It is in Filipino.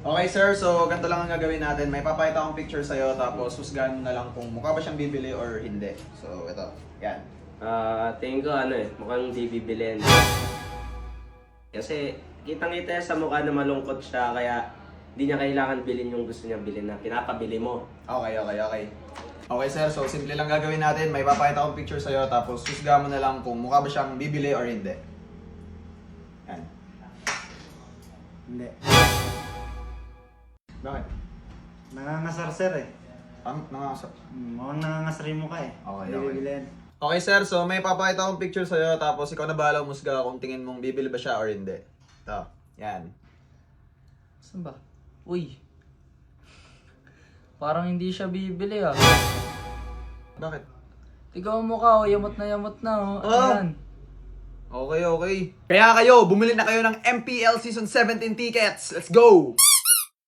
Okay sir, so ganito lang ang gagawin natin. May papakita akong picture sa'yo, tapos husgahan mo na lang kung mukha ba siyang bibili or hindi. So ito, yan. Tingin ko mukhang di bibilin. Kasi kitang-kita sa mukha na malungkot siya, kaya di niya kailangan bilhin yung gusto niya bilhin na pinapabili mo. Okay. Okay sir, so simple lang gagawin natin. May papakita akong picture sa'yo, tapos husgahan mo na lang kung mukha ba siyang bibili or hindi. Yan. Hindi. Bakit? Nangangasar sir eh. Nangangasar. Mukhang nangangasar yung mukha eh. Okay. Hindi bibilhin. Okay sir, so may papakita akong picture sa'yo, tapos ikaw na bahala umusga kung tingin mong bibili ba siya or hindi. Ito, yan. Saan ba? Uy. Parang hindi siya bibili ah. Bakit? Tigaw mo ka, oh. Yamot na oh. Ah. Ayan. Okay. Kaya kayo, bumili na kayo ng MPL Season 17 tickets. Let's go!